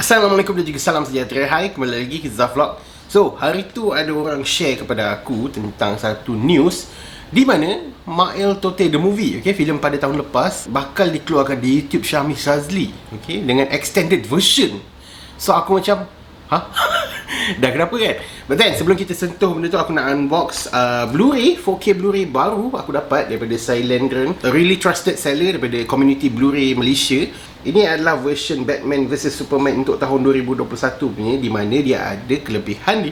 Assalamualaikum dan juga salam sejahtera. Hai, kembali lagi ke Zafvlog. So, hari tu ada orang share kepada aku tentang satu news di mana Mail Tote The Movie, filem pada tahun lepas bakal dikeluarkan di YouTube Syamil Shazli, dengan extended version. So, aku macam, dah kenapa kan? But then, sebelum kita sentuh benda tu, aku nak unbox Blu-ray, 4K Blu-ray baru aku dapat daripada Silent Run, a really trusted seller daripada community Blu-ray Malaysia. Ini adalah version Batman vs Superman untuk tahun 2021 punya, di mana dia ada kelebihan di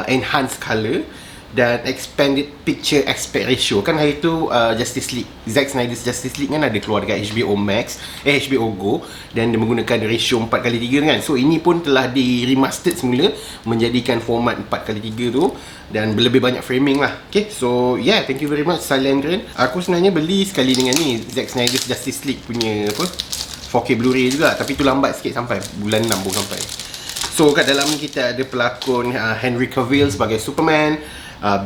enhanced color dan expanded picture aspect ratio. Kan hari tu Justice League, Zack Snyder's Justice League kan ada keluar dekat HBO Max, HBO Go, dan dia menggunakan ratio 4:3 kan. So ini pun telah di remastered semula menjadikan format 4:3 tu dan lebih banyak framing lah. So yeah, thank you very much Silent Run. Aku sebenarnya beli sekali dengan ni Zack Snyder's Justice League punya 4K Blu-ray juga, tapi tu lambat sikit sampai bulan 6 baru sampai. So kat dalam ni kita ada pelakon Henry Cavill sebagai Superman,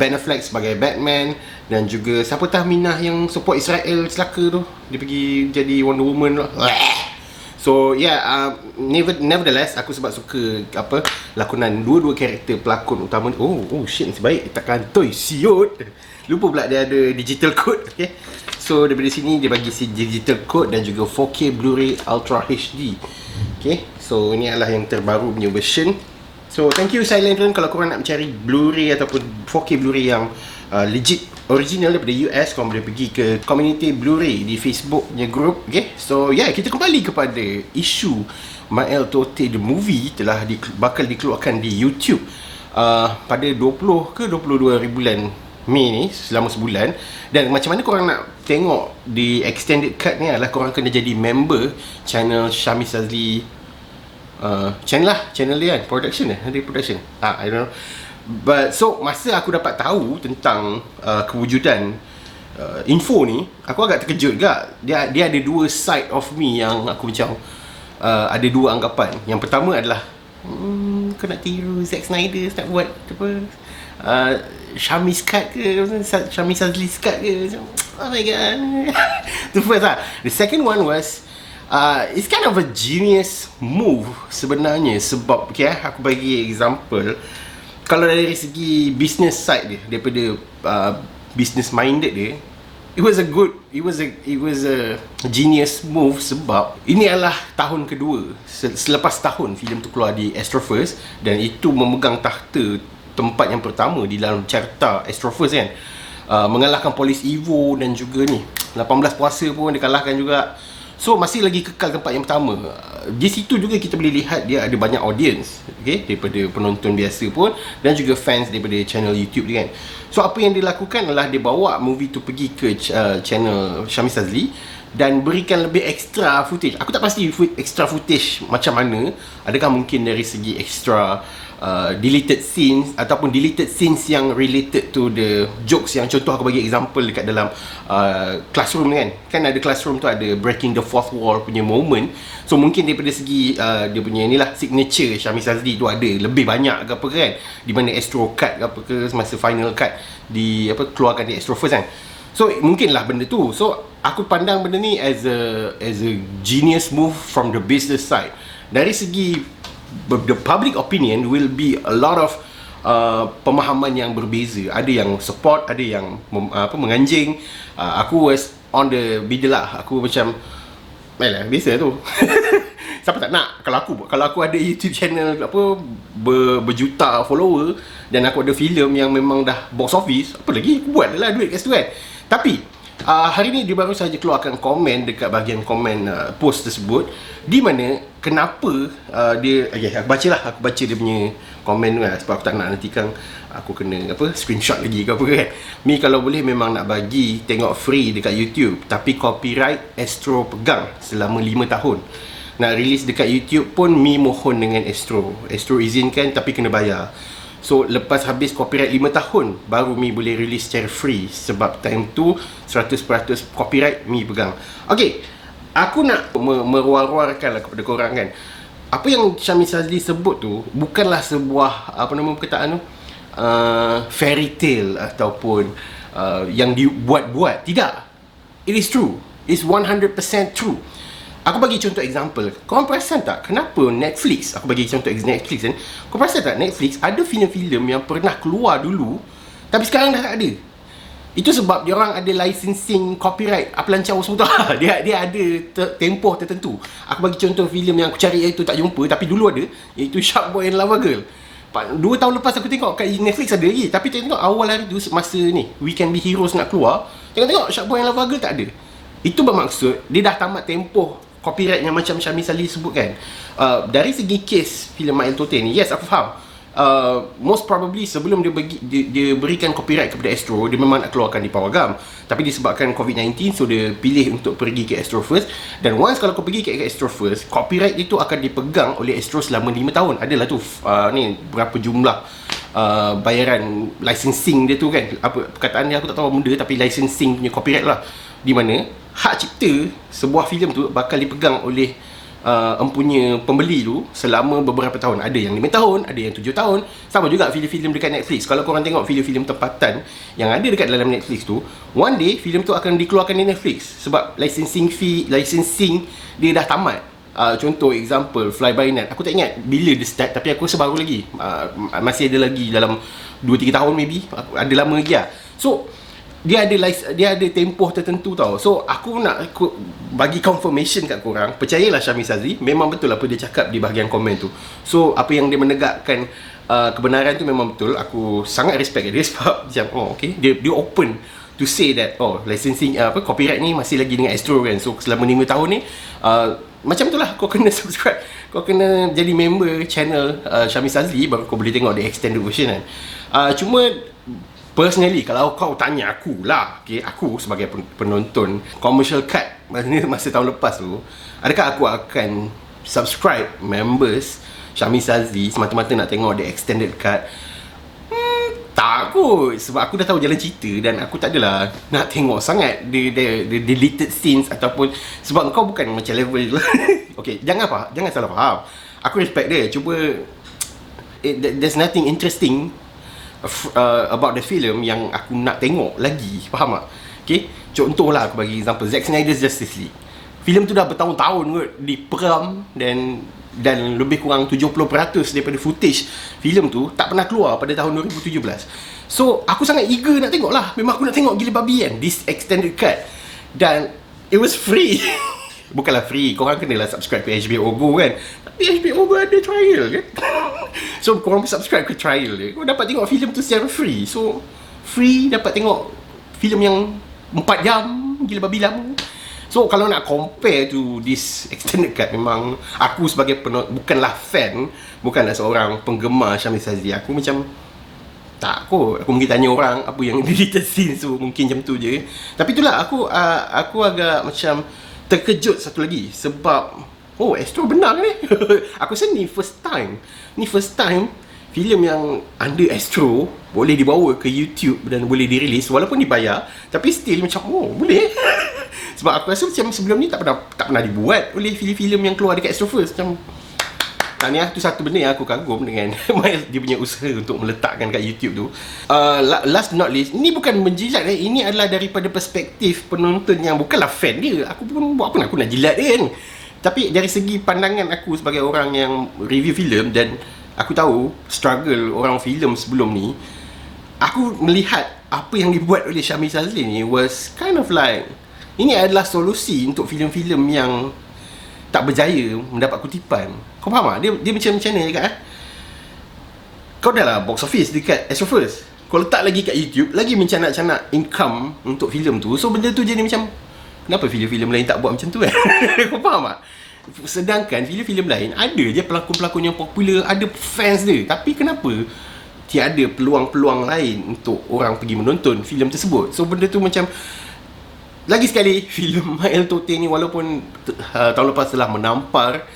Ben Affleck sebagai Batman, dan juga siapa Tahminah yang support Israel celaka tu, dia pergi jadi Wonder Woman lah. So yeah, nevertheless aku sebab suka lakonan dua-dua karakter pelakon utama. Oh shit, nasib baik tak kantoi siot. Lupa pula dia ada digital code. So daripada sini dia bagi si digital code dan juga 4K Blu-ray Ultra HD. So ini adalah yang terbaru punya version. So thank you Silent Run. Kalau korang nak mencari Blu-ray ataupun 4K Blu-ray yang legit original daripada US, korang boleh pergi ke community Blu-ray di Facebook punya group. So yeah, kita kembali kepada isu Mail Tote The Movie telah bakal dikeluarkan di YouTube pada 20 ke 22 hari bulan Mei ni, selama sebulan. Dan macam mana korang nak tengok di extended cut ni adalah korang kena jadi member channel Syamil Shazli channel dia kan, production I don't know. But so masa aku dapat tahu tentang kewujudan info ni, aku agak terkejut juga. Dia ada dua side of me yang aku macam ada dua anggapan. Yang pertama adalah kau nak tiru Zack Snyder, nak buat Syamil cut ke, Syamil Shazli cut ke, oh my god. Tu first lah. The second one was it's kind of a genius move sebenarnya. Sebab aku bagi example, kalau dari segi business side dia, daripada business minded dia, it was a genius move. Sebab ini adalah tahun kedua selepas tahun filem tu keluar di Astroverse, dan itu memegang takhta tempat yang pertama di dalam carta Astroverse kan. Mengalahkan Police Evo dan juga ni 18 puasa pun dia kalahkan juga. So masih lagi kekal tempat yang pertama. Di situ juga kita boleh lihat dia ada banyak audience, daripada penonton biasa pun dan juga fans daripada channel YouTube dia kan. So apa yang dia lakukan adalah dia bawa movie tu pergi ke channel Syamil Shazli dan berikan lebih extra footage. Aku tak pasti extra footage macam mana. Adakah mungkin dari segi extra deleted scenes ataupun deleted scenes yang related to the jokes. Yang contoh aku bagi example dekat dalam classroom kan ada classroom tu ada breaking the fourth wall punya moment. So mungkin daripada segi dia punya inilah signature Syamil Shazli tu ada lebih banyak ke apa kan, di mana Astro cut ke apa ke semasa final cut di keluarkan di Astroverse kan. So mungkinlah benda tu. So aku pandang benda ni as a genius move from the business side. Dari segi the public opinion will be a lot of pemahaman yang berbeza. Ada yang support, ada yang menganjing. Aku was on the middle lah. Aku macam biasa tu. Siapa tak nak? Kalau aku ada YouTube channel berjuta follower dan aku ada filem yang memang dah box office, apa lagi aku buat lah duit kat situ kan. Tapi hari ni dia baru saja keluarkan komen dekat bahagian komen post tersebut, di mana kenapa dia aku baca dia punya komen tu lah, sebab aku tak nak nanti kan aku kena screenshot lagi ke apa kan. Mi kalau boleh memang nak bagi tengok free dekat YouTube, tapi copyright Astro pegang selama 5 tahun. Nak release dekat YouTube pun Mi mohon dengan Astro izinkan tapi kena bayar. So lepas habis copyright 5 tahun baru Mi boleh release secara free, sebab time tu 100% copyright Mi pegang. Aku nak meruar-ruarkan lah kepada korang kan. Apa yang Syamil Shazli sebut tu bukanlah sebuah perkataan tu fairy tale ataupun yang dibuat-buat. Tidak. It is true. It's 100% true. Aku bagi contoh example. Korang perasan tak kenapa Netflix, aku bagi contoh Netflix kan. Korang perasan tak Netflix ada filem-filem yang pernah keluar dulu tapi sekarang dah tak ada. Itu sebab dia orang ada licensing copyright pelancar semua tu. dia ada tempoh tertentu. Aku bagi contoh filem yang aku cari itu tak jumpa tapi dulu ada, iaitu Shark Boy and Lava Girl. 2 tahun lepas aku tengok kat Netflix ada lagi, tapi tengok awal hari tu masa ni We Can Be Heroes nak keluar, tengok Shark Boy and Lava Girl tak ada. Itu bermaksud dia dah tamat tempoh copyright yang macam Syamil Sazli sebutkan. Dari segi kes filem Mail Tote ni, yes aku faham. Most probably sebelum dia berikan copyright kepada Astro, dia memang nak keluarkan di Pawagam, tapi disebabkan COVID-19 so dia pilih untuk pergi ke Astro First. Dan once kalau kau pergi ke Astro First, copyright itu akan dipegang oleh Astro selama 5 tahun. Adalah tu ni berapa jumlah bayaran licensing dia tu kan, apa perkataan dia aku tak tahu muda, tapi licensing punya copyright lah, di mana hak cipta sebuah filem tu bakal dipegang oleh empunya pembeli tu selama beberapa tahun. Ada yang 5 tahun, ada yang 7 tahun. Sama juga filem-filem dekat Netflix. Kalau korang tengok filem-filem tempatan yang ada dekat dalam Netflix tu, one day filem tu akan dikeluarkan di Netflix sebab licensing dia dah tamat. Contoh example Fly By Night, aku tak ingat bila dia start, tapi aku rasa baru lagi, masih ada lagi dalam 2-3 tahun maybe, ada lama lagi lah. So dia ada tempoh tertentu tau. So aku nak bagi confirmation kat korang, percayalah Syamil Sazli, memang betul apa dia cakap di bahagian komen tu. So apa yang dia menegakkan kebenaran tu memang betul. Aku sangat respect dia sebab macam okay, dia open to say that licensing copyright ni masih lagi dengan Astro kan. So selama 5 tahun ni macam tu lah, kau kena subscribe, kau kena jadi member channel Syamil Sazli baru kau boleh tengok the extended version kan. Cuma personally, kalau kau tanya aku lah, okay, aku sebagai penonton commercial cut masa tahun lepas tu, adakah aku akan subscribe members Syamil Sazli semata-mata nak tengok the extended cut? Tak kot, sebab aku dah tahu jalan cerita dan aku tak adalah nak tengok sangat the deleted scenes ataupun sebab kau bukan macam level okay, jangan salah faham. Aku respect dia, cuba there's nothing interesting about the film yang aku nak tengok lagi, faham tak? Okay, contohlah aku bagi example Zack Snyder's Justice League. Filem tu dah bertahun-tahun kot diperam dan lebih kurang 70% daripada footage filem tu tak pernah keluar pada tahun 2017. So aku sangat eager nak tengok lah. Memang aku nak tengok gila babi kan this extended cut, dan it was free. Bukanlah free, korang kenalah subscribe ke HBO Go kan, tapi HBO Go ada trial kan. So korang subscribe ke trial dia, kau dapat tengok filem tu secara free. So free dapat tengok filem yang 4 jam gila babi lama. So kalau nak compare to this extended cut, memang aku sebagai bukanlah fan, bukanlah seorang penggemar Syamil Sazli, aku macam tak kot. Aku mungkin tanya orang apa yang deleted scenes tu, mungkin macam tu je. Tapi itulah aku agak macam terkejut satu lagi sebab Astro benar ni. Aku rasa ni first time filem yang under Astro boleh dibawa ke YouTube dan boleh dirilis walaupun dibayar, tapi still macam boleh. Sebab aku rasa macam sebelum ni tak pernah dibuat oleh filem-filem yang keluar dekat Astro First. Macam tahniah, tu satu benda yang aku kagum dengan dia punya usaha untuk meletakkan kat YouTube tu. Last but not least, ini bukan menjilat ini adalah daripada perspektif penonton yang bukanlah fan dia. Aku pun buat apa aku nak jilat dia kan. Tapi dari segi pandangan aku sebagai orang yang review filem, dan aku tahu struggle orang filem sebelum ni, aku melihat apa yang dibuat oleh Syamil Sazli ni was kind of like, ini adalah solusi untuk filem-filem yang tak berjaya mendapat kutipan. Kau faham tak? Dia macam mana dekat kau dah lah box office dekat Astro First, kau letak lagi kat YouTube, lagi mencanak-canak income untuk filem tu. So benda tu jadi macam, kenapa filem-filem lain tak buat macam tu kan? Kau faham tak? Sedangkan filem-filem lain ada je pelakon-pelakon yang popular, ada fans dia, tapi kenapa tiada peluang-peluang lain untuk orang pergi menonton filem tersebut? So benda tu macam, lagi sekali filem Mail Tote ni walaupun tahun lepas telah menampar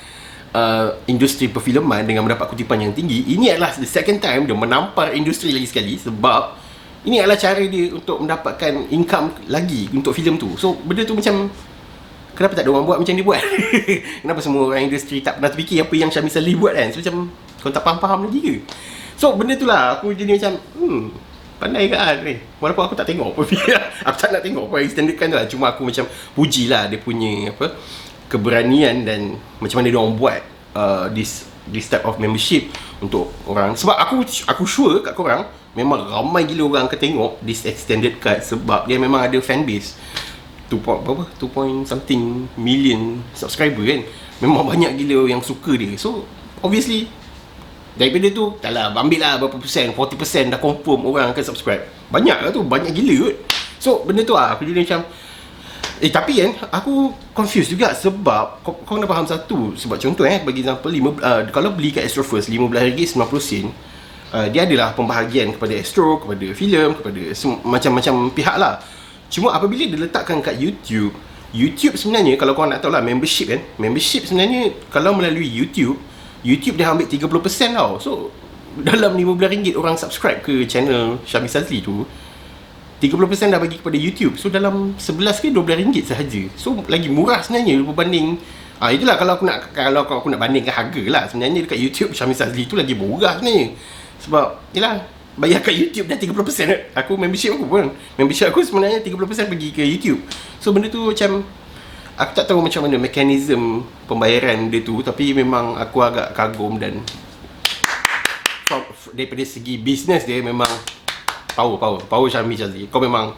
industri perfilman dengan mendapat kutipan yang tinggi, ini adalah the second time dia menampar industri lagi sekali, sebab ini adalah cara dia untuk mendapatkan income lagi untuk filem tu. So benda tu macam, kenapa tak ada orang buat macam dia buat? Kenapa semua orang industri tak pernah terfikir apa yang Syamil Sazli buat kan? So macam kau tak faham lagi ke? So benda tu lah aku jadi macam pandai ke ni. Walaupun aku tak tengok apa filem, aku tak nak tengok apa extended kan tu lah. Cuma aku macam pujilah dia punya keberanian dan macam mana diorang buat this type of membership untuk orang. Sebab aku sure kat korang memang ramai gila orang akan tengok this extended card sebab dia memang ada fan base 2 point something million subscriber kan. Memang banyak gila yang suka dia. So obviously daripada tu, tak lah, ambil lah berapa persen, 40% dah confirm orang akan subscribe. Banyak lah tu, banyak gila kot. So benda tu lah, aku jadi macam tapi kan, aku confused juga sebab kau kena faham satu. Sebab contoh bagi example, kalau beli kat Astro First RM15.90, dia adalah pembahagian kepada Astro, kepada filem, kepada macam-macam pihak lah. Cuma apabila dia letakkan kat YouTube sebenarnya, kalau kau nak tahu lah, membership sebenarnya kalau melalui YouTube dia ambil 30% tau. So dalam RM15 orang subscribe ke channel Syamil Sazli tu, 30% dah bagi kepada YouTube. So dalam 11 ke RM12 sahaja. So lagi murah sebenarnya berbanding itulah kalau aku nak bandingkan harga lah. Sebenarnya dekat YouTube Syamil Sazli tu lagi murah sebenarnya. Sebab yalah, bayar kat YouTube dah 30%. Aku membership aku sebenarnya 30% pergi ke YouTube. So benda tu macam aku tak tahu macam mana mekanisme pembayaran dia tu, tapi memang aku agak kagum. Dan daripada segi bisnes dia memang power Syamil Sazli. Kau memang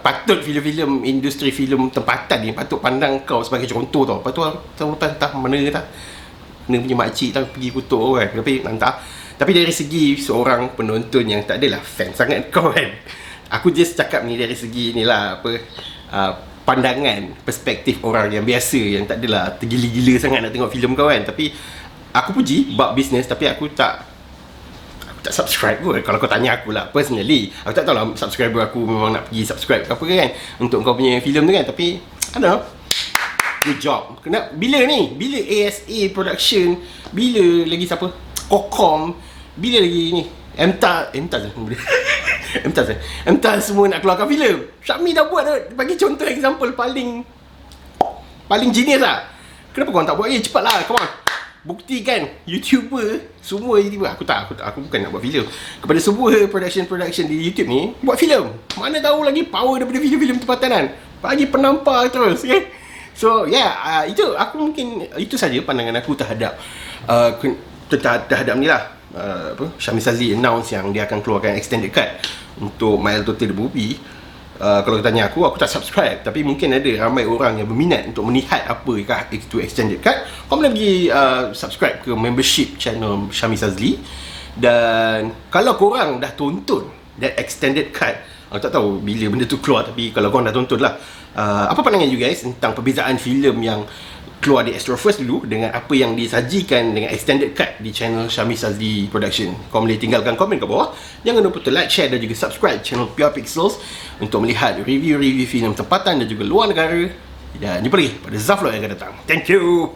patut filem-filem, industri filem tempatan ni patut pandang kau sebagai contoh tau. Lepas tu tahun lepas entah mana tak kena punya makcik tak pergi kutuk kan, tapi entah. Tapi dari segi seorang penonton yang tak adalah fan sangat kau kan, aku just cakap ni dari segi ni lah, pandangan, perspektif orang yang biasa, yang tak adalah tergila-gila sangat nak tengok filem kau kan. Tapi aku puji bab bisnes, tapi aku tak subscribe pun. Kalau kau tanya aku lah personally, aku tak tahu lah subscriber aku memang nak pergi subscribe ke apa kan untuk kau punya filem tu kan. Tapi I don't know, good job. Bila ASA Production, bila lagi siapa, Kokom, bila lagi ni Emtaz semua nak keluarkan filem. Syamil dah buat dah. Bagi contoh example paling genius lah. Kenapa korang tak buat? Cepat lah, come on. Buktikan YouTuber semua YouTuber. Aku bukan nak buat filem. Kepada semua production di YouTube ni, buat filem. Mana tahu lagi power daripada filem-filem tempatanan. Bagi penampar terus, okay? So itu saja pandangan aku terhadap ni lah. Syamil Sazli announce yang dia akan keluarkan extended card untuk My Total The Movie. Kalau tanya aku tak subscribe, tapi mungkin ada ramai orang yang berminat untuk melihat apakah itu extended card. Kau boleh pergi subscribe ke membership channel Syamil Sazli. Dan kalau korang dah tonton that extended card, aku tak tahu bila benda tu keluar, tapi kalau korang dah tonton lah, apa pandangan you guys tentang perbezaan filem yang keluar di Astro First dulu dengan apa yang disajikan dengan extended cut di channel Syamil Sazli Production? Kau boleh tinggalkan komen kat bawah. Jangan lupa to like, share dan juga subscribe channel Pure Pixels untuk melihat review-review filem tempatan dan juga luar negara. Dan jumpa lagi pada Zaflog yang akan datang. Thank you.